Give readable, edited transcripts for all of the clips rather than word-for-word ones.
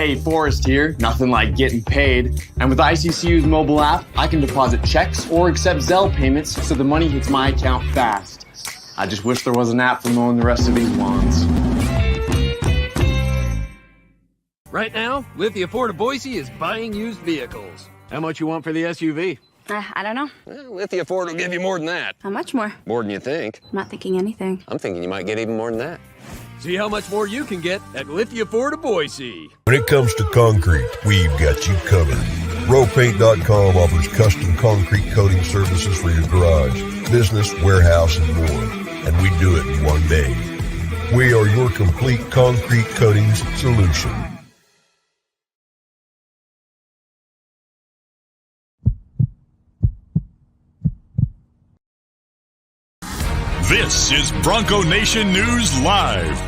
Hey, Forrest here. Nothing like getting paid. And with ICCU's mobile app, I can deposit checks or accept Zelle payments so the money hits my account fast. I just wish there was an app for mowing the rest of these lawns. Right now, Lithia Ford of Boise is buying used vehicles. How much you want for the SUV? I don't know. Well, Lithia Ford will give you more than that. How much more? More than you think. I'm not thinking anything. I'm thinking you might get even more than that. See how much more you can get at Lithia Ford of Boise. When it comes to concrete, we've got you covered. RowPaint.com offers custom concrete coating services for your garage, business, warehouse, and more. And we do it in one day. We are your complete concrete coatings solution. This is Bronco Nation News Live.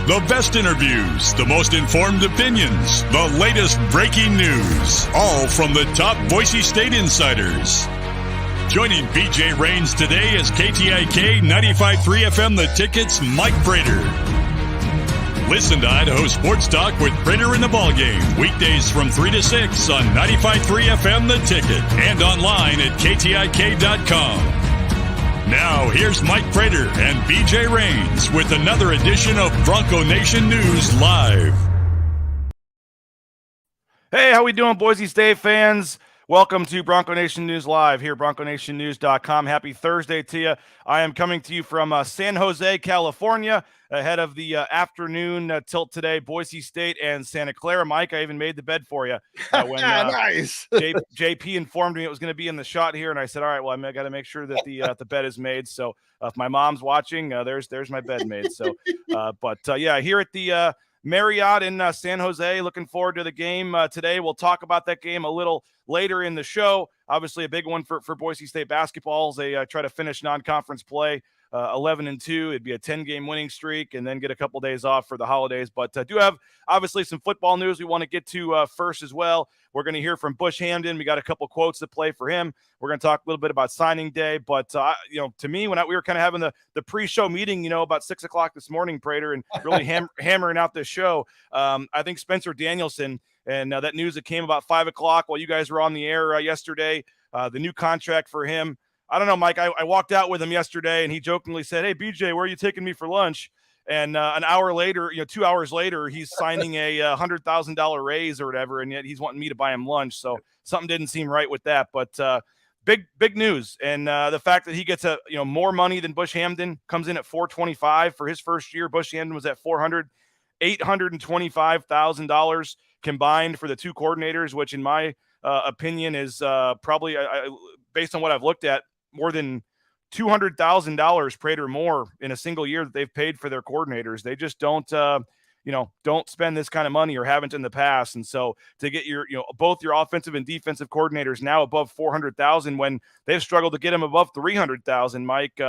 The best interviews, the most informed opinions, the latest breaking news, all from the top Boise State insiders. Joining BJ Rains today is KTIK 95.3 FM The Ticket's Mike Prater. Listen to Idaho Sports Talk with Prater in the Ballgame, weekdays from 3 to 6 on 95.3 FM The Ticket and online at KTIK.com. Now, here's Mike Prater and BJ Rains with another edition of Bronco Nation News Live. Hey, how we doing, Boise State fans? Welcome to Bronco Nation News Live here at BroncoNationNews.com. Happy Thursday to you. I am coming to you from San Jose, California, ahead of the afternoon tilt today, Boise State and Santa Clara. Mike, I even made the bed for you when nice. JP informed me it was going to be in the shot here, and I said, all right, well, I got to make sure that the bed is made. So if my mom's watching, there's my bed made. So, yeah, here at the Marriott in San Jose, looking forward to the game today. We'll talk about that game a little later in the show. Obviously, a big one for Boise State basketball as they try to finish non-conference play 11-2. It'd be a 10-game winning streak and then get a couple days off for the holidays. But do have, obviously, some football news we want to get to first as well. We're going to hear from Bush Hamden. We got a couple quotes to play for him. We're going to talk a little bit about signing day. But, to me, when we were kind of having the pre-show meeting, about 6 o'clock this morning, Prater, and really hammering out this show, I think Spencer Danielson, and that news that came about 5 o'clock while you guys were on the air yesterday, the new contract for him. I don't know, Mike, I walked out with him yesterday, and he jokingly said, hey, BJ, where are you taking me for lunch? And an hour later, 2 hours later, he's signing a $100,000 raise or whatever, and yet he's wanting me to buy him lunch. So something didn't seem right with that. But big news. And the fact that he gets more money than Bush Hamden, comes in at $425 for his first year. Bush Hamden was at $825,000 combined for the two coordinators, which in my opinion is probably, based on what I've looked at, more than $200,000 Prater more in a single year that they've paid for their coordinators. They just don't spend this kind of money or haven't in the past. And so to get your, both your offensive and defensive coordinators now above 400,000 when they've struggled to get them above 300,000, Mike,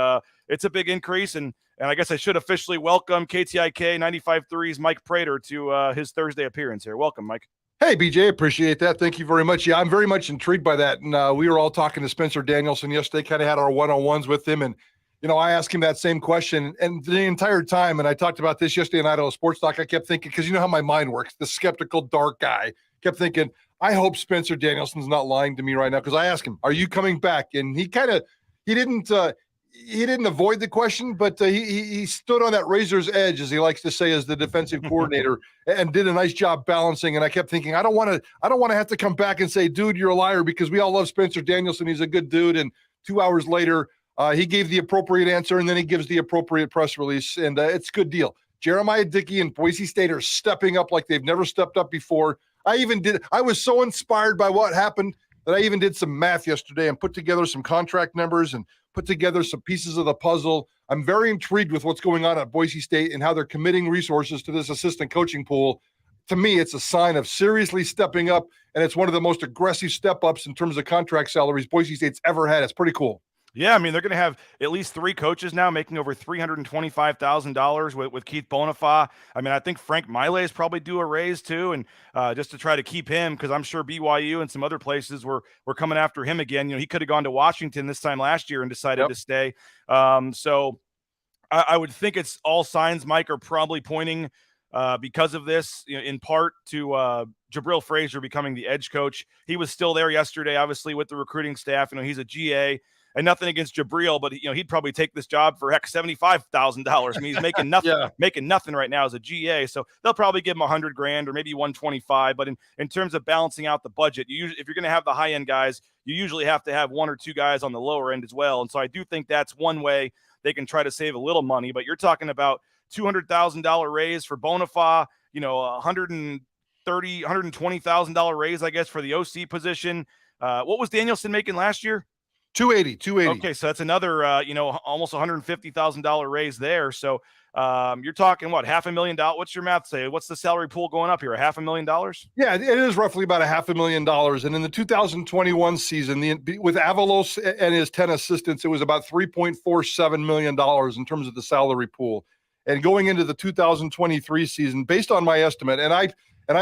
it's a big increase. And I guess I should officially welcome KTIK 95.3's Mike Prater to his Thursday appearance here. Welcome, Mike. Hey, BJ, appreciate that. Thank you very much. Yeah, I'm very much intrigued by that. And we were all talking to Spencer Danielson yesterday, kind of had our one-on-ones with him. And, I asked him that same question. And the entire time, and I talked about this yesterday in Idaho Sports Talk, I kept thinking, because you know how my mind works, the skeptical, dark guy, kept thinking, I hope Spencer Danielson's not lying to me right now. Because I asked him, are you coming back? And he didn't avoid the question, but he stood on that razor's edge, as he likes to say, as the defensive coordinator, and did a nice job balancing. And I kept thinking, I don't want to have to come back and say, dude, you're a liar, because we all love Spencer Danielson. He's a good dude. And 2 hours later, he gave the appropriate answer, and then he gives the appropriate press release, and it's a good deal. Jeremiah Dickey and Boise State are stepping up like they've never stepped up before. I was so inspired by what happened that I even did some math yesterday and put together some contract numbers and put together some pieces of the puzzle. I'm very intrigued with what's going on at Boise State and how they're committing resources to this assistant coaching pool. To me, it's a sign of seriously stepping up, and it's one of the most aggressive step-ups in terms of contract salaries Boise State's ever had. It's pretty cool. Yeah, I mean, they're going to have at least 3 coaches now making over $325,000 with Keith Bonifay. I mean, I think Frank Maile is probably due a raise too, and just to try to keep him, because I'm sure BYU and some other places were coming after him again. He could have gone to Washington this time last year and decided to stay. So I would think it's all signs, Mike, are probably pointing because of this, in part to Jabril Frazier becoming the edge coach. He was still there yesterday, obviously, with the recruiting staff. He's a GA. And nothing against Jabril, but he'd probably take this job for $75,000. I mean, he's making nothing, making nothing right now as a GA. So they'll probably give him $100,000 or maybe 125. But in terms of balancing out the budget, if you're going to have the high end guys, you usually have to have one or two guys on the lower end as well. And so I do think that's one way they can try to save a little money. But you're talking about $200,000 raise for Bonifaz, $120,000 raise, I guess, for the OC position. What was Danielson making last year? 280. Okay, so that's another, almost $150,000 raise there. So you're talking what, $500,000? What's your math say? What's the salary pool going up here? $500,000? Yeah, it is roughly about $500,000. And in the 2021 season, with Avalos and his 10 assistants, it was about $3.47 million in terms of the salary pool. And going into the 2023 season, based on my estimate, and I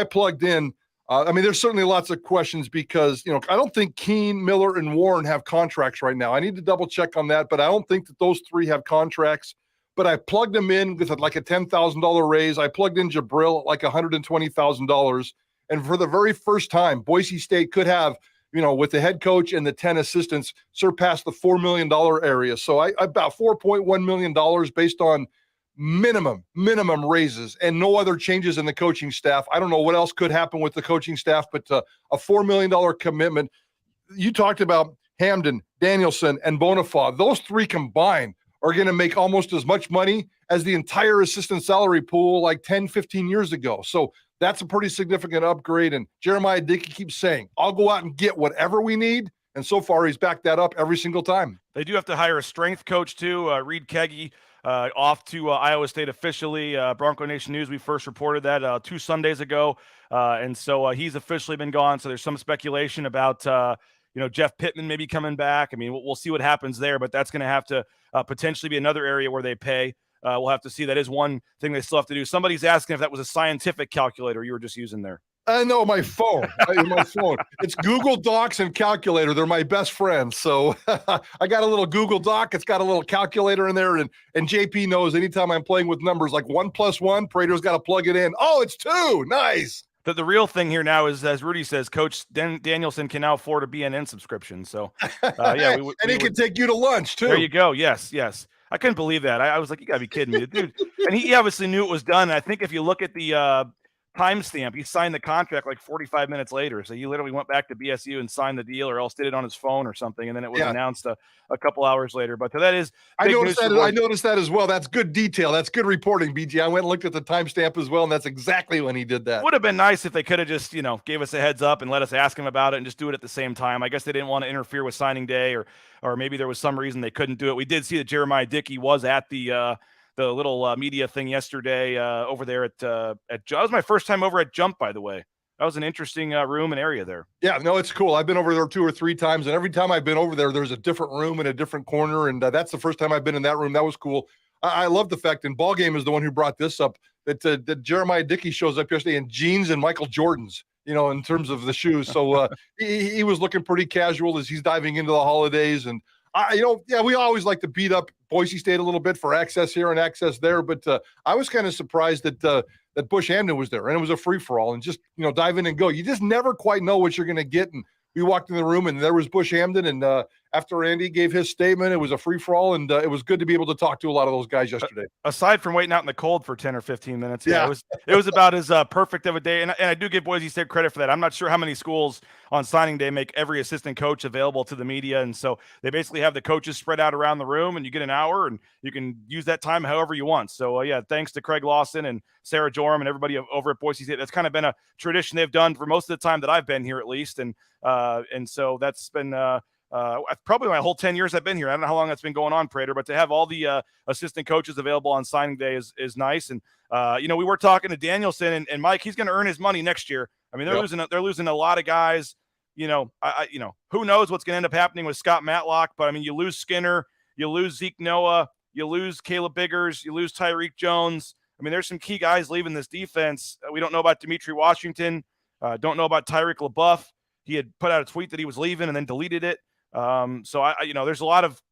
plugged in. There's certainly lots of questions because, I don't think Keene, Miller, and Warren have contracts right now. I need to double check on that, but I don't think that those three have contracts. But I plugged them in with like a $10,000 raise. I plugged in Jabril at like $120,000. And for the very first time, Boise State could have, with the head coach and the 10 assistants, surpass the $4 million area. So I about $4.1 million based on minimum raises and no other changes in the coaching staff. I don't know what else could happen with the coaching staff, but a $4 million commitment. You talked about Hamden, Danielson, and Bonifaz. Those three combined are going to make almost as much money as the entire assistant salary pool like 10, 15 years ago. So that's a pretty significant upgrade. And Jeremiah Dickey keeps saying, I'll go out and get whatever we need. And so far, he's backed that up every single time. They do have to hire a strength coach, too. Reed Keggy off to Iowa State officially. Bronco Nation News, we first reported that 2 Sundays ago. And so he's officially been gone. So there's some speculation about, Jeff Pittman maybe coming back. I mean, we'll see what happens there, but that's going to have to potentially be another area where they pay. We'll have to see. That is one thing they still have to do. Somebody's asking if that was a scientific calculator you were just using there. No, my phone. My phone. It's Google Docs and calculator. They're my best friends. So I got a little Google Doc. It's got a little calculator in there. And JP knows anytime I'm playing with numbers like 1 + 1, Prater's got to plug it in. Oh, it's 2. Nice. The real thing here now is, as Rudy says, Coach Danielson can now afford a BNN subscription. So, yeah. And he can take you to lunch, too. There you go. Yes. I couldn't believe that. I was like, you got to be kidding me, dude. And he obviously knew it was done. I think if you look at the timestamp, he signed the contract like 45 minutes later. So he literally went back to BSU and signed the deal, or else did it on his phone or something. And then it was announced a couple hours later. But that is, I noticed that as well. That's good detail. That's good reporting, BG. I went and looked at the timestamp as well, and that's exactly when he did that. Would have been nice if they could have just, gave us a heads up and let us ask him about it and just do it at the same time. I guess they didn't want to interfere with signing day, or maybe there was some reason they couldn't do it. We did see that Jeremiah Dickey was at the little media thing yesterday over there at that was my first time over at Jump, by the way. That was an interesting room and area there. Yeah, no, it's cool. I've been over there 2 or 3 times, and every time I've been over there, there's a different room in a different corner, and that's the first time I've been in that room. That was cool. I love the fact, and Ballgame is the one who brought this up, that Jeremiah Dickey shows up yesterday in jeans and Michael Jordans, in terms of the shoes. So he was looking pretty casual as he's diving into the holidays, and we always like to beat up Boise State a little bit for access here and access there, but I was kind of surprised that Bush Hamden was there, and it was a free-for-all, and just, dive in and go. You just never quite know what you're going to get, and we walked in the room, and there was Bush Hamden, and after Andy gave his statement, it was a free-for-all, and it was good to be able to talk to a lot of those guys yesterday. Aside from waiting out in the cold for 10 or 15 minutes, it was about as perfect of a day, and I do give Boise State credit for that. I'm not sure how many schools on signing day make every assistant coach available to the media, and so they basically have the coaches spread out around the room, and you get an hour, and you can use that time however you want. So, thanks to Craig Lawson and Sarah Joram and everybody over at Boise State. That's kind of been a tradition they've done for most of the time that I've been here, at least, and so that's been probably my whole 10 years I've been here. I don't know how long that's been going on, Prater, but to have all the assistant coaches available on signing day is nice. And we were talking to Danielson and Mike. He's going to earn his money next year. I mean, they're losing a lot of guys. Who knows what's going to end up happening with Scott Matlock? But I mean, you lose Skinner, you lose Zeke Noah, you lose Caleb Biggers, you lose Tyreek Jones. I mean, there's some key guys leaving this defense. We don't know about Dimitri Washington. Don't know about Tyreek LaBeouf. He had put out a tweet that he was leaving and then deleted it. So there's a lot of,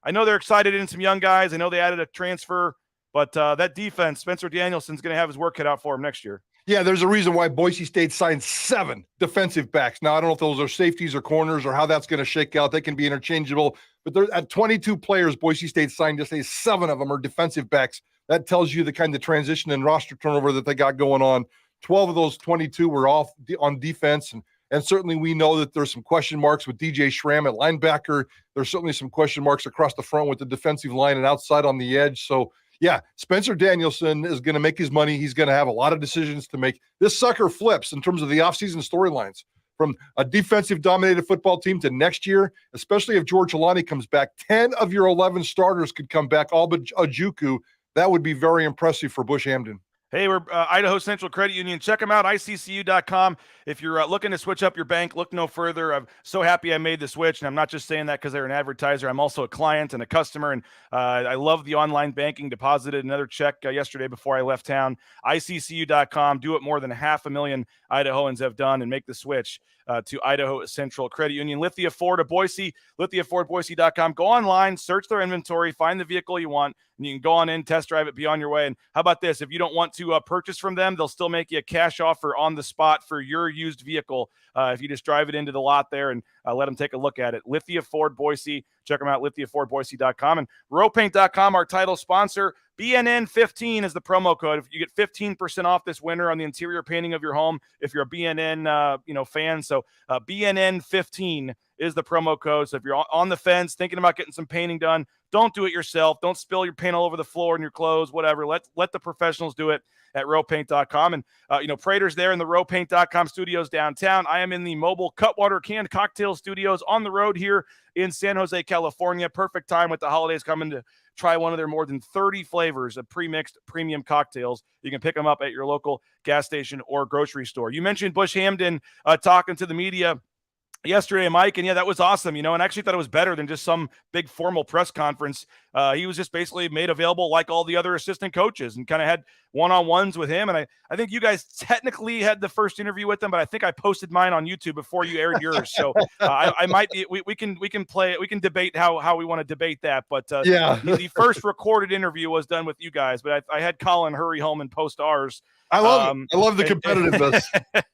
I know they're excited in some young guys. I know they added a transfer, But that defense, Spencer Danielson's going to have his work cut out for him next year. Yeah, there's a reason why Boise State signed 7 defensive backs. Now, I don't know if those are safeties or corners or how that's going to shake out. They can be interchangeable. But they're at 22 players Boise State signed, just say 7 of them are defensive backs. That tells you the kind of transition and roster turnover that they got going on. 12 of those 22 were off on defense. And certainly we know that there's some question marks with DJ Schramm at linebacker. There's certainly some question marks across the front with the defensive line and outside on the edge. So, yeah, Spencer Danielson is going to make his money. He's going to have a lot of decisions to make. This sucker flips in terms of the offseason storylines from a defensive-dominated football team to next year, especially if George Holani comes back. 10 of your 11 starters could come back, all but Ojukwu. That would be very impressive for Bush Hamden. Hey, we're Idaho Central Credit Union. Check them out, iccu.com. If you're looking to switch up your bank, look no further. I'm so happy I made the switch, and I'm not just saying that because they're an advertiser. I'm also a client and a customer, and I love the online banking. Deposited another check yesterday before I left town. iccu.com. Do what more than 500,000 Idahoans have done and make the switch to Idaho Central Credit Union. Lithia Ford of Boise, lithiafordboise.com. Go online, search their inventory, find the vehicle you want, and you can go on in, test drive it, be on your way. And how about this? If you don't want to purchase from them, they'll still make you a cash offer on the spot for your used vehicle if you just drive it into the lot there and let them take a look at it. Lithia Ford Boise. Check them out, lithiafordboise.com. And rowpaint.com, our title sponsor. BNN 15 is the promo code. If you get 15% off this winter on the interior painting of your home, if you're a BNN fan. So BNN 15 is the promo code. So if you're on the fence thinking about getting some painting done, don't do it yourself. Don't spill your paint all over the floor and your clothes, whatever. Let the professionals do it at rowpaint.com. And Prater's there in the rowpaint.com studios downtown. I am in the mobile Cutwater Canned Cocktail Studios on the road here in San Jose, California. Perfect time with the holidays coming to try one of their more than 30 flavors of pre-mixed premium cocktails. You can pick them up at your local gas station or grocery store. You mentioned Bush Hamden talking to the media yesterday, Mike, and yeah, that was awesome, and I actually thought it was better than just some big formal press conference. He was just basically made available like all the other assistant coaches and kind of had one-on-ones with him. And I think you guys technically had the first interview with him, but I think I posted mine on YouTube before you aired yours. So I might be, we can debate how we want to debate that. But the first recorded interview was done with you guys, but I had Colin hurry home and post ours. I love it. I love the competitiveness.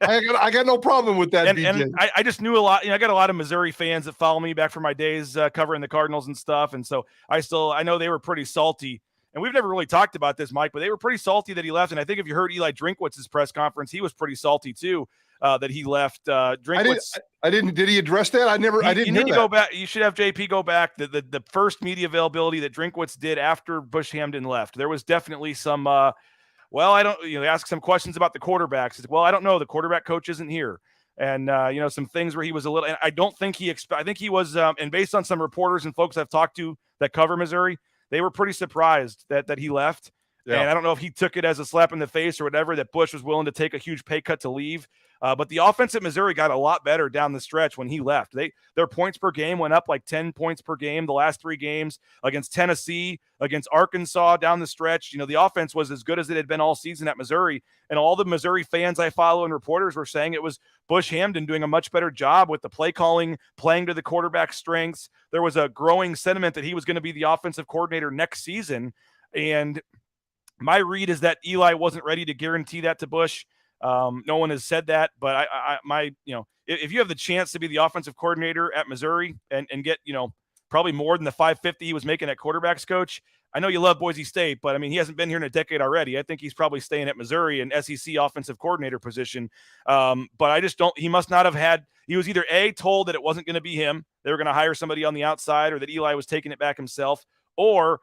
I got no problem with that. And I just knew a lot. I got a lot of Missouri fans that follow me back from my days covering the Cardinals and stuff. And so I know they were pretty salty. And we've never really talked about this, Mike, but they were pretty salty that he left. And I think if you heard Eli Drinkwitz's press conference, he was pretty salty too that he left. Drinkwitz. I didn't. Did he address that? I didn't. You need to go back. You should have JP go back. The first media availability that Drinkwitz did after Bush Hamden left, there was definitely some. Ask some questions about the quarterbacks. Well, I don't know. The quarterback coach isn't here. And, some things where he was a little, and I don't think I think he was, and based on some reporters and folks I've talked to that cover Missouri, they were pretty surprised that he left. Yeah. And I don't know if he took it as a slap in the face or whatever, that Bush was willing to take a huge pay cut to leave. But the offense at Missouri got a lot better down the stretch when he left. Their points per game went up like 10 points per game the last 3 games against Tennessee, against Arkansas down the stretch. The offense was as good as it had been all season at Missouri. And all the Missouri fans I follow and reporters were saying it was Bush Hamden doing a much better job with the play calling, playing to the quarterback's strengths. There was a growing sentiment that he was going to be the offensive coordinator next season. And my read is that Eli wasn't ready to guarantee that to Bush. No one has said that, but if you have the chance to be the offensive coordinator at Missouri and get, probably more than the $550 he was making at quarterbacks coach. I know you love Boise State, but he hasn't been here in a decade already. I think he's probably staying at Missouri in SEC offensive coordinator position. But I just don't, he must not have had, he was either told that it wasn't going to be him. They were going to hire somebody on the outside, or that Eli was taking it back himself, or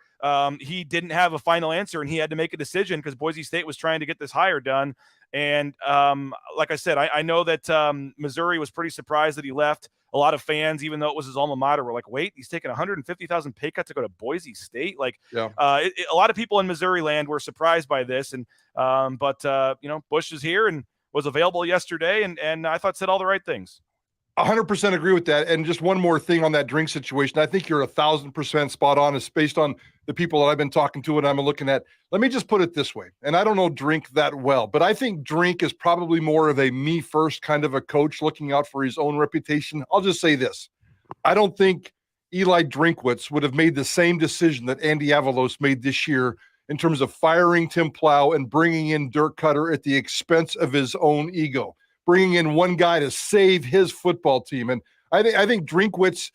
he didn't have a final answer and he had to make a decision because Boise State was trying to get this hire done. And like I said, I know that Missouri was pretty surprised that he left. A lot of fans, even though it was his alma mater, were like, wait, he's taking $150,000 pay cut to go to Boise State. A lot of people in Missouri land were surprised by this. And but Bush is here and was available yesterday. And I thought said all the right things. 100% agree with that. And just one more thing on that drink situation. I think you're 1,000% spot on. It's based on the people that I've been talking to and I'm looking at. Let me just put it this way. And I don't know Drink that well, but I think Drink is probably more of a me first kind of a coach looking out for his own reputation. I'll just say this. I don't think Eli Drinkwitz would have made the same decision that Andy Avalos made this year in terms of firing Tim Plow and bringing in Dirk Cutter at the expense of his own ego, bringing in one guy to save his football team. And I think Drinkwitz,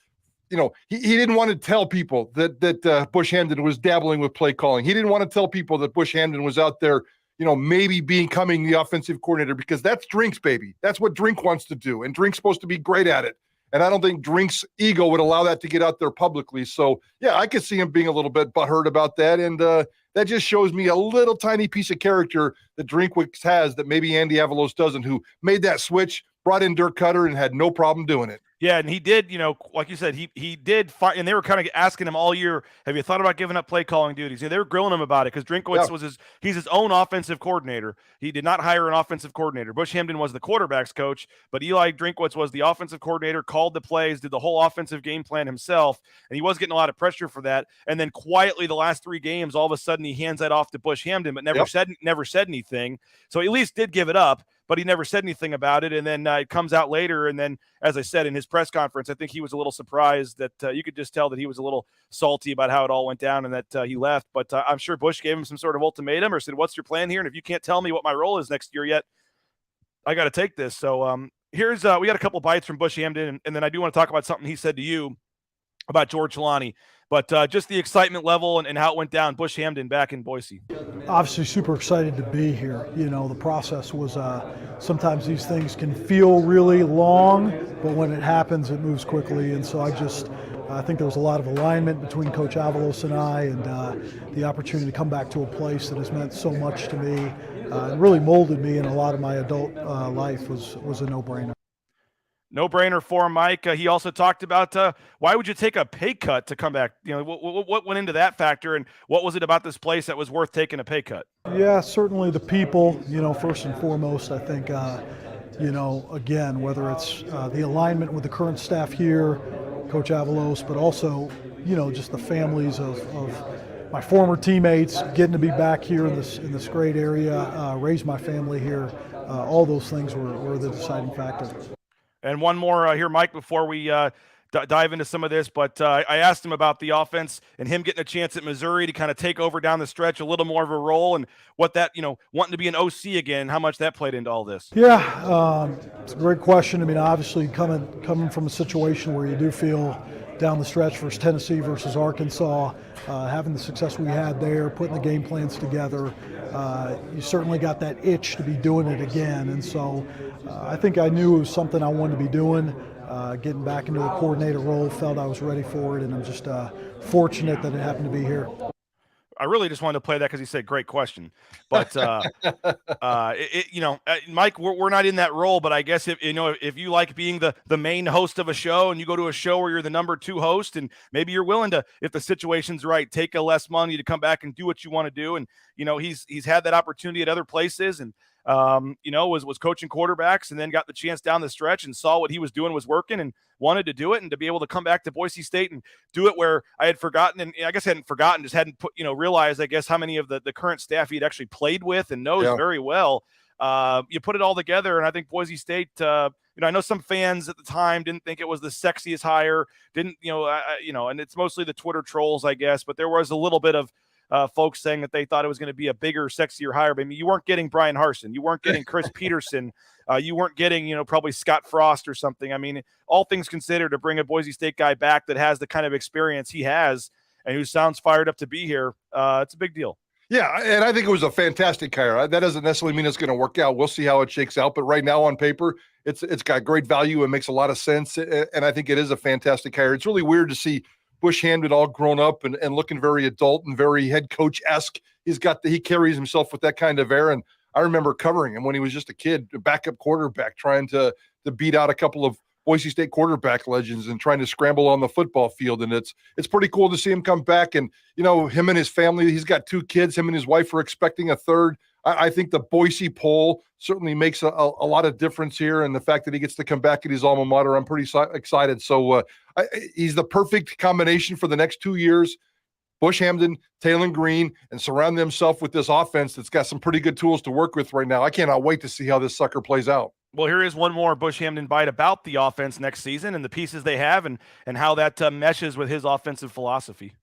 he didn't want to tell people that Bush Hamden was dabbling with play calling. He didn't want to tell people that Bush Hamden was out there, maybe becoming the offensive coordinator, because that's Drink's baby. That's what Drink wants to do. And Drink's supposed to be great at it. And I don't think Drink's ego would allow that to get out there publicly. So, yeah, I could see him being a little bit butthurt about that. And that just shows me a little tiny piece of character that Drinkwitz has that maybe Andy Avalos doesn't, who made that switch, brought in Dirk Cutter, and had no problem doing it. Yeah, and he did, like you said, he did fight, and they were kind of asking him all year, have you thought about giving up play calling duties? They were grilling him about it because Drinkwitz he's his own offensive coordinator. He did not hire an offensive coordinator. Bush Hamden was the quarterback's coach, but Eli Drinkwitz was the offensive coordinator, called the plays, did the whole offensive game plan himself, and he was getting a lot of pressure for that. And then quietly the last 3 games, all of a sudden he hands that off to Bush Hamden, but never said anything. So he at least did give it up, but he never said anything about it. And then it comes out later. And then, as I said, in his press conference, I think he was a little surprised that you could just tell that he was a little salty about how it all went down and that he left. But I'm sure Bush gave him some sort of ultimatum or said, what's your plan here? And if you can't tell me what my role is next year yet, I got to take this. So here's we got a couple bites from Bush Hamden. And then I do want to talk about something he said to you about George Chilani. But just the excitement level and how it went down, Bush Hamden back in Boise. Obviously super excited to be here. The process was, sometimes these things can feel really long, but when it happens, it moves quickly. And so I think there was a lot of alignment between Coach Avalos and I, and the opportunity to come back to a place that has meant so much to me and really molded me in a lot of my adult life was a no-brainer. No-brainer for Mike. He also talked about why would you take a pay cut to come back? What went into that factor, and what was it about this place that was worth taking a pay cut? Yeah, certainly the people, first and foremost. I think, again, whether it's the alignment with the current staff here, Coach Avalos, but also, just the families of my former teammates, getting to be back here in this great area, raise my family here. All those things were the deciding factor. And one more here, Mike, before we dive into some of this. But I asked him about the offense and him getting a chance at Missouri to kind of take over down the stretch, a little more of a role, and what that, wanting to be an OC again, how much that played into all this. Yeah, it's a great question. I mean, obviously coming from a situation where you do feel down the stretch versus Tennessee versus Arkansas, having the success we had there, putting the game plans together, you certainly got that itch to be doing it again. And so I think I knew it was something I wanted to be doing, getting back into the coordinator role, felt I was ready for it, and I'm just fortunate that it happened to be here. I really just wanted to play that because he said, great question. But, Mike, we're not in that role, but I guess if you like being the main host of a show and you go to a show where you're the number 2 host, and maybe you're willing to, if the situation's right, take a less money to come back and do what you want to do. And, he's had that opportunity at other places and, was coaching quarterbacks and then got the chance down the stretch and saw what he was doing was working and wanted to do it, and to be able to come back to Boise State and do it where I had forgotten, and I guess I hadn't forgotten, just hadn't realized, I guess, how many of the current staff he'd actually played with and knows very well. You put it all together, and I think Boise State, I know some fans at the time didn't think it was the sexiest hire, and it's mostly the Twitter trolls, I guess, but there was a little bit of folks saying that they thought it was going to be a bigger, sexier hire. But I mean, you weren't getting Brian Harsin. You weren't getting Chris Peterson. You weren't getting, probably Scott Frost or something. I mean, all things considered, to bring a Boise State guy back that has the kind of experience he has and who sounds fired up to be here, it's a big deal. Yeah, and I think it was a fantastic hire. That doesn't necessarily mean it's going to work out. We'll see how it shakes out. But right now on paper, it's got great value. It makes a lot of sense. And I think it is a fantastic hire. It's really weird to see Bush Hamden all grown up and looking very adult and very head coach-esque. He carries himself with that kind of air. And I remember covering him when he was just a kid, a backup quarterback, trying to beat out a couple of Boise State quarterback legends and trying to scramble on the football field. And it's pretty cool to see him come back. And, him and his family, he's got 2 kids. Him and his wife are expecting a third. I think the Boise poll certainly makes a lot of difference here. And the fact that he gets to come back at his alma mater, I'm pretty excited. So he's the perfect combination for the next 2 years. Bush Hamden, Taylor Green, and surround themselves with this offense that's got some pretty good tools to work with right now. I cannot wait to see how this sucker plays out. Well, here is one more Bush Hamden bite about the offense next season and the pieces they have and how that meshes with his offensive philosophy.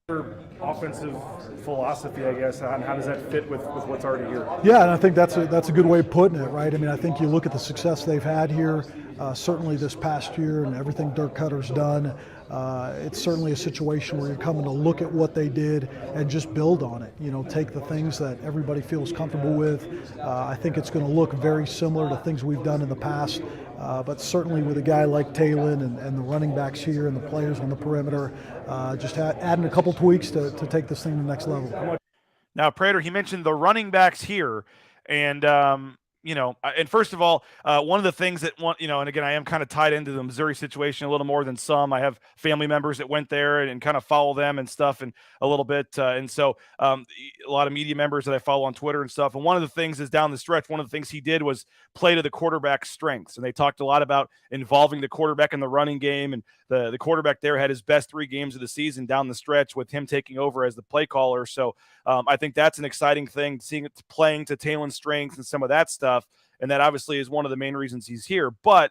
Offensive philosophy, I guess, and how does that fit with what's already here? Yeah, and I think that's a good way of putting it, right? I mean, I think you look at the success they've had here, certainly this past year and everything Dirk Cutter's done. It's certainly a situation where you're coming to look at what they did and just build on it. You know, take the things that everybody feels comfortable with. I think it's going to look very similar to things we've done in the past, but certainly with a guy like Talon and the running backs here and the players on the perimeter, just adding a couple tweaks to take this thing to the next level. Now, Prater, he mentioned the running backs here, and and first of all, one of the things that and again, I am kind of tied into the Missouri situation a little more than some. I have family members that went there and kind of follow them and stuff, and a little bit, and so a lot of media members that I follow on Twitter and stuff. And one of the things is down the stretch, one of the things he did was play to the quarterback's strengths, and they talked a lot about involving the quarterback in the running game, and the quarterback there had his best 3 games of the season down the stretch with him taking over as the play caller. So I think that's an exciting thing, seeing it playing to Talon's strengths and some of that stuff. And that obviously is one of the main reasons he's here. But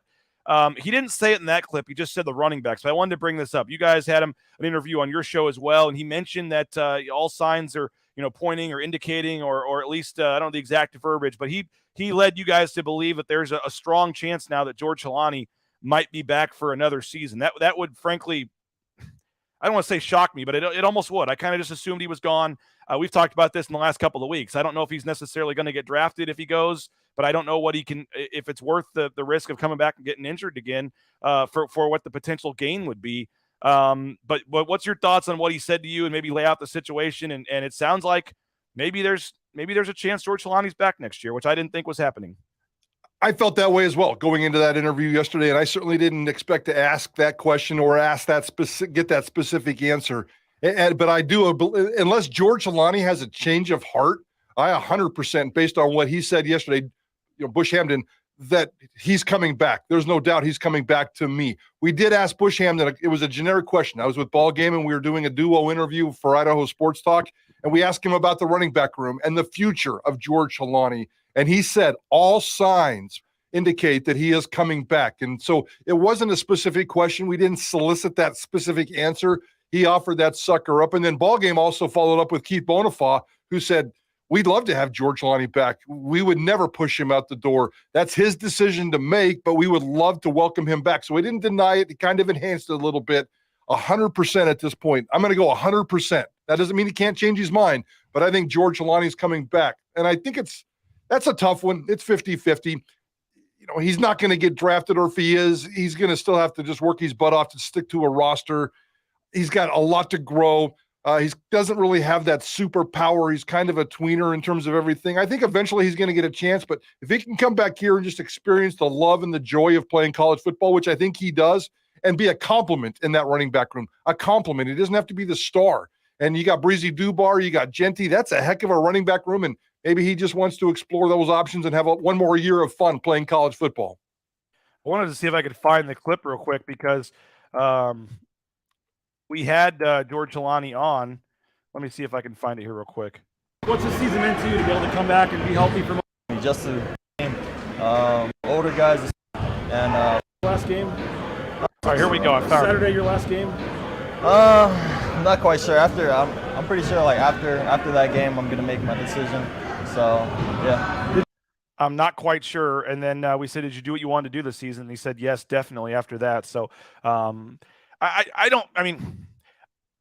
he didn't say it in that clip. He just said the running back. So I wanted to bring this up. You guys had him an interview on your show as well, and he mentioned that all signs are pointing or indicating, or at least I don't know the exact verbiage, but he led you guys to believe that there's a strong chance now that George Helani might be back for another season. That would frankly, I don't want to say shock me, but it almost would. I kind of just assumed he was gone. We've talked about this in the last couple of weeks. I don't know if he's necessarily going to get drafted if he goes, but I don't know what he can, if it's worth the risk of coming back and getting injured again for what the potential gain would be. But what's your thoughts on what he said to you, and maybe lay out the situation? And it sounds like maybe there's a chance George Helani's back next year, which I didn't think was happening. I felt that way as well going into that interview yesterday, and I certainly didn't expect to ask that question or get that specific answer. But I do, unless George Helani has a change of heart, I 100%, based on what he said yesterday, Bush Hamden, that he's coming back. There's no doubt he's coming back to me. We did ask Bush Hamden. It was a generic question. I was with Ball Game, and we were doing a duo interview for Idaho Sports Talk, and we asked him about the running back room and the future of George Helani. And he said all signs indicate that he is coming back. And so it wasn't a specific question. We didn't solicit that specific answer. He offered that sucker up. And then Ball Game also followed up with Keith Bonifay, who said, we'd love to have George Helani back. We would never push him out the door. That's his decision to make, but we would love to welcome him back. So he didn't deny it. He kind of enhanced it a little bit. 100% at this point. I'm going to go 100%. That doesn't mean he can't change his mind, but I think George Helani is coming back. And I think that's a tough one. It's 50-50. He's not going to get drafted, or if he is, he's going to still have to just work his butt off to stick to a roster. He's got a lot to grow. He doesn't really have that superpower. He's kind of a tweener in terms of everything. I think eventually he's going to get a chance, but if he can come back here and just experience the love and the joy of playing college football, which I think he does, and be a compliment in that running back room, a compliment. He doesn't have to be the star. And you got Breezy Dubar, you got Genty. That's a heck of a running back room, and maybe he just wants to explore those options and have one more year of fun playing college football. I wanted to see if I could find the clip real quick because we had George Helani on. Let me see if I can find it here real quick. What's this season meant to you to be able to come back and be healthy for just a game, older guys, and last game? All right, here we go. I found Saturday, your last game? I'm not quite sure. I'm pretty sure like after that game, I'm gonna make my decision. So yeah. I'm not quite sure. And then we said, "Did you do what you wanted to do this season?" And he said, "Yes, definitely." After that, so I don't. I mean,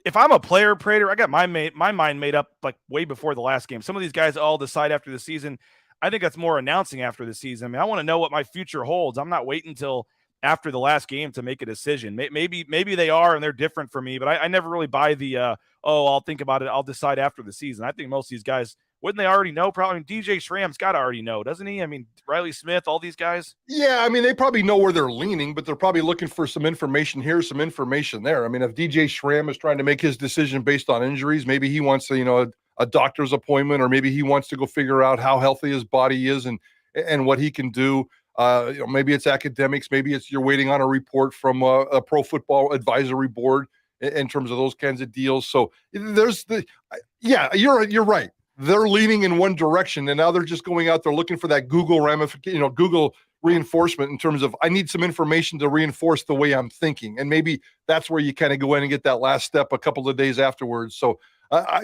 if I'm a player, Prater, I got my mind made up like way before the last game. Some of these guys all decide after the season. I think that's more announcing after the season. I mean, I want to know what my future holds. I'm not waiting until after the last game to make a decision. Maybe they are and they're different for me, but I never really buy the I'll think about it, I'll decide after the season. I think most of these guys, wouldn't they already know? Probably. I mean, DJ Schramm's got to already know, doesn't he? I mean, Riley Smith, all these guys. Yeah, I mean, they probably know where they're leaning, but they're probably looking for some information here, some information there. I mean, if DJ Schramm is trying to make his decision based on injuries, maybe he wants to, a doctor's appointment, or maybe he wants to go figure out how healthy his body is and what he can do. Maybe it's academics. Maybe it's you're waiting on a report from a pro football advisory board in terms of those kinds of deals. So there's you're right. They're leaning in one direction, and now they're just going out there looking for that Google reinforcement in terms of I need some information to reinforce the way I'm thinking. And maybe that's where you kind of go in and get that last step a couple of days afterwards. So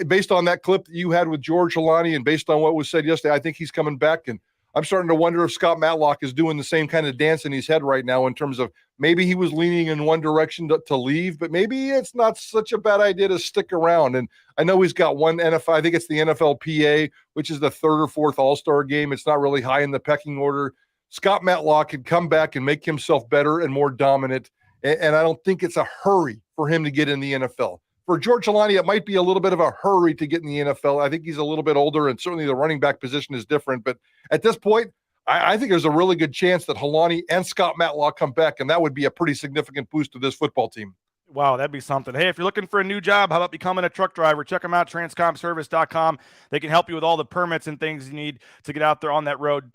based on that clip that you had with George Holani and based on what was said yesterday, I think he's coming back. And I'm starting to wonder if Scott Matlock is doing the same kind of dance in his head right now in terms of maybe he was leaning in one direction to leave, but maybe it's not such a bad idea to stick around. And I know he's got one NFL, I think it's the NFLPA, which is the third or fourth All-Star game. It's not really high in the pecking order. Scott Matlock could come back and make himself better and more dominant. And I don't think it's a hurry for him to get in the NFL. For George Holani, it might be a little bit of a hurry to get in the NFL. I think he's a little bit older, and certainly the running back position is different. But at this point, I think there's a really good chance that Holani and Scott Matlock come back, and that would be a pretty significant boost to this football team. Wow, that'd be something. Hey, if you're looking for a new job, how about becoming a truck driver? Check them out, transcomservice.com. They can help you with all the permits and things you need to get out there on that road,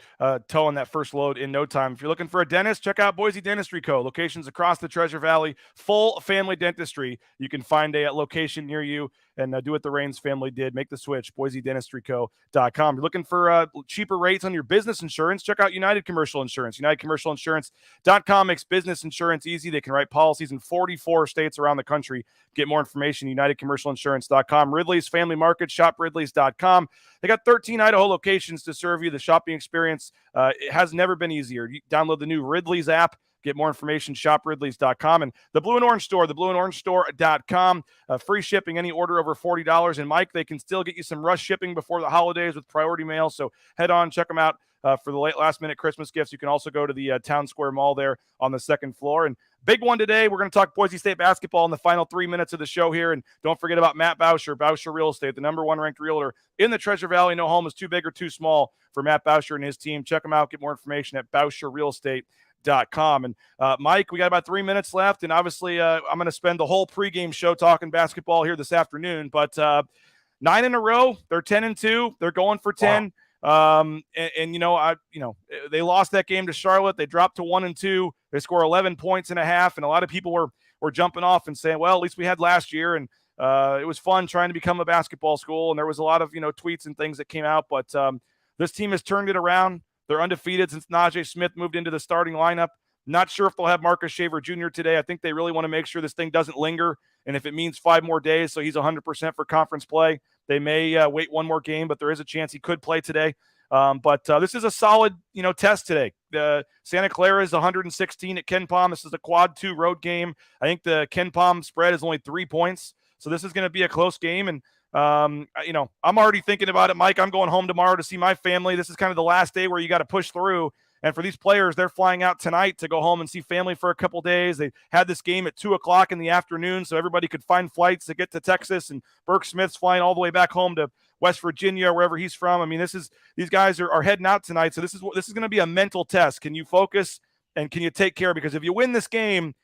towing that first load in no time. If you're looking for a dentist, check out Boise Dentistry Co. Locations across the Treasure Valley, full family dentistry. You can find a location near you and do what the Raines family did. Make the switch, BoiseDentistryCo.com. You're looking for cheaper rates on your business insurance, check out United Commercial Insurance. UnitedCommercialInsurance.com makes business insurance easy. They can write policies in 44 states around the country. Get more information, UnitedCommercialInsurance.com. Ridley's Family Market, shopridleys.com. They got 13 Idaho locations to serve you. The shopping experience it has never been easier. You download the new Ridley's app. Get more information, shopridleys.com. And the Blue and Orange Store, theblueandorangestore.com. Free shipping, any order over $40. And, Mike, they can still get you some rush shipping before the holidays with priority mail. So head on, check them out for the last-minute Christmas gifts. You can also go to the Town Square Mall there on the second floor. And big one today, we're going to talk Boise State basketball in the final 3 minutes of the show here. And don't forget about Matt Bauscher, Bauscher Real Estate, the number one ranked realtor in the Treasure Valley. No home is too big or too small for Matt Bauscher and his team. Check them out. Get more information at BauscherRealEstate.com. And Mike, we got about 3 minutes left, and obviously I'm going to spend the whole pregame show talking basketball here this afternoon. But 9 in a row, they're 10-2, they're going for 10. Wow. They lost that game to Charlotte. They dropped to 1-2. They score 11 points and a half, and a lot of people were jumping off and saying, well, at least we had last year, and it was fun trying to become a basketball school. And there was a lot of tweets and things that came out, but this team has turned it around. They're undefeated since Najee Smith moved into the starting lineup. Not sure if they'll have Marcus Shaver Jr. today. I think they really want to make sure this thing doesn't linger. And if it means 5 more days, so he's 100% for conference play, they may wait one more game, but there is a chance he could play today. But this is a solid, test today. Santa Clara is 116 at Ken Palm. This is a quad 2 road game. I think the Ken Palm spread is only 3 points. So this is going to be a close game. And I'm already thinking about it, Mike. I'm going home tomorrow to see my family. This is kind of the last day where you got to push through. And for these players, they're flying out tonight to go home and see family for a couple days. They had this game at 2:00 in the afternoon, so everybody could find flights to get to Texas. And Burke Smith's flying all the way back home to West Virginia, wherever he's from. I mean, these guys are heading out tonight. So this is going to be a mental test. Can you focus and can you take care? Because if you win this game,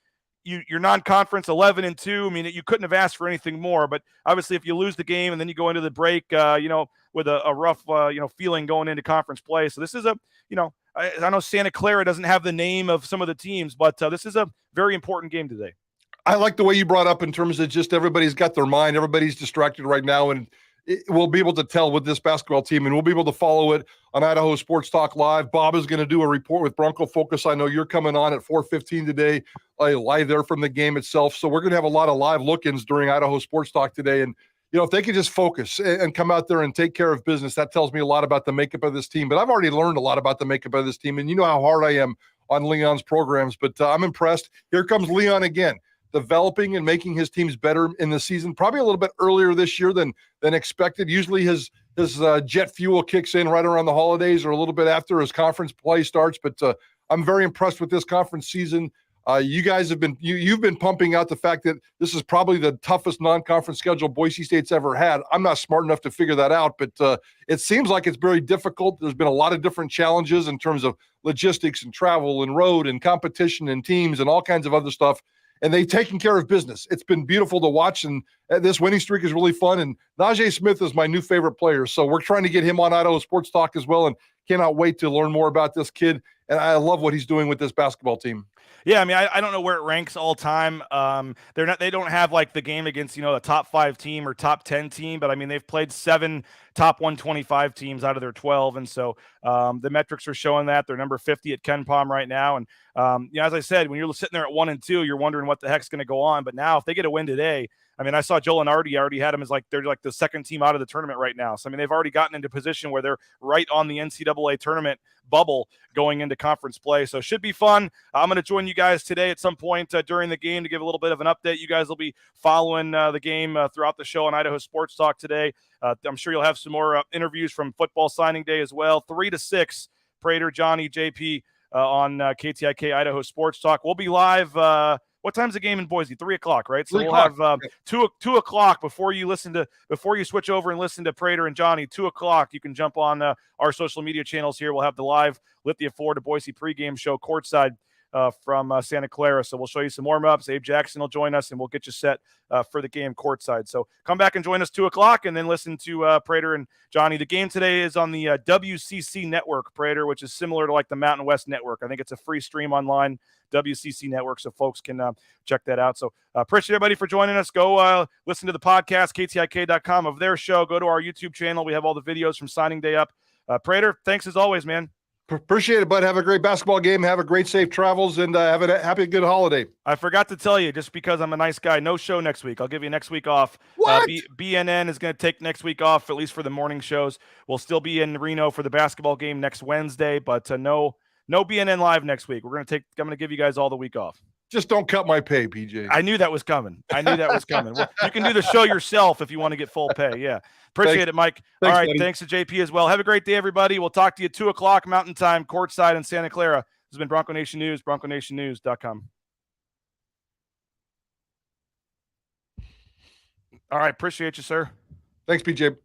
you're non-conference 11-2. I mean, you couldn't have asked for anything more. But obviously, if you lose the game and then you go into the break, with a rough, feeling going into conference play. So this is I know Santa Clara doesn't have the name of some of the teams, but this is a very important game today. I like the way you brought up in terms of just everybody's got their mind. Everybody's distracted right now, and we'll be able to tell with this basketball team, and we'll be able to follow it on Idaho Sports Talk Live. Bob is going to do a report with Bronco Focus. I know you're coming on at 4:15 today, live there from the game itself. So we're going to have a lot of live look-ins during Idaho Sports Talk today. And, if they could just focus and come out there and take care of business, that tells me a lot about the makeup of this team. But I've already learned a lot about the makeup of this team, and you know how hard I am on Leon's programs. But I'm impressed. Here comes Leon again, developing and making his teams better in the season, probably a little bit earlier this year than expected. Usually his jet fuel kicks in right around the holidays or a little bit after his conference play starts. But I'm very impressed with this conference season. You guys have been you've been pumping out the fact that this is probably the toughest non-conference schedule Boise State's ever had. I'm not smart enough to figure that out, but it seems like it's very difficult. There's been a lot of different challenges in terms of logistics and travel and road and competition and teams and all kinds of other stuff. And they've taken care of business. It's been beautiful to watch, and this winning streak is really fun. And Najee Smith is my new favorite player, so we're trying to get him on Idaho Sports Talk as well, and cannot wait to learn more about this kid. And I love what he's doing with this basketball team. Yeah, I mean, I don't know where it ranks all time. They don't have like the game against, the top 5 team or top 10 team, but I mean, they've played 7 top 125 teams out of their 12. And so the metrics are showing that they're number 50 at Ken Palm right now. And, as I said, when you're sitting there at 1-2, you're wondering what the heck's going to go on. But now if they get a win today, I mean, I saw Joel and Artie already had them as they're like the second team out of the tournament right now. So, I mean, they've already gotten into position where they're right on the NCAA tournament bubble going into conference play. So it should be fun. I'm going to join you guys today at some point during the game to give a little bit of an update. You guys will be following the game throughout the show on Idaho Sports Talk today. I'm sure you'll have some more interviews from football signing day as well. 3 to 6, Prater, Johnny, JP on KTIK Idaho Sports Talk. We'll be live. What time's the game in Boise? 3 o'clock, right? So we'll have 2 o'clock before you switch over and listen to Prater and Johnny. 2 o'clock, you can jump on our social media channels here. We'll have the live Lithia Florida Boise pregame show courtside from Santa Clara. So we'll show you some warm-ups. Abe Jackson will join us, and we'll get you set for the game courtside. So come back and join us 2 o'clock, and then listen to Prater and Johnny. The game today is on the WCC network, Prater, which is similar to like the Mountain West network. I think it's a free stream online, WCC network, so folks can check that out. So appreciate everybody for joining us. Go listen to the podcast, KTIK.com, of their show. Go to our YouTube channel. We have all the videos from signing day up. Prater, thanks as always, man. Appreciate it, bud. Have a great basketball game. Have a great, safe travels, and have a happy, good holiday. I forgot to tell you, just because I'm a nice guy, no show next week. I'll give you next week off. What? BNN is going to take next week off, at least for the morning shows. We'll still be in Reno for the basketball game next Wednesday, but no BNN live next week. I'm going to give you guys all the week off. Just don't cut my pay, PJ. I knew that was coming. Well, you can do the show yourself if you want to get full pay. Yeah. Appreciate it, Mike. All right. Buddy. Thanks to JP as well. Have a great day, everybody. We'll talk to you 2 o'clock Mountain Time, courtside in Santa Clara. This has been Bronco Nation News, BroncoNationNews.com. All right. Appreciate you, sir. Thanks, PJ.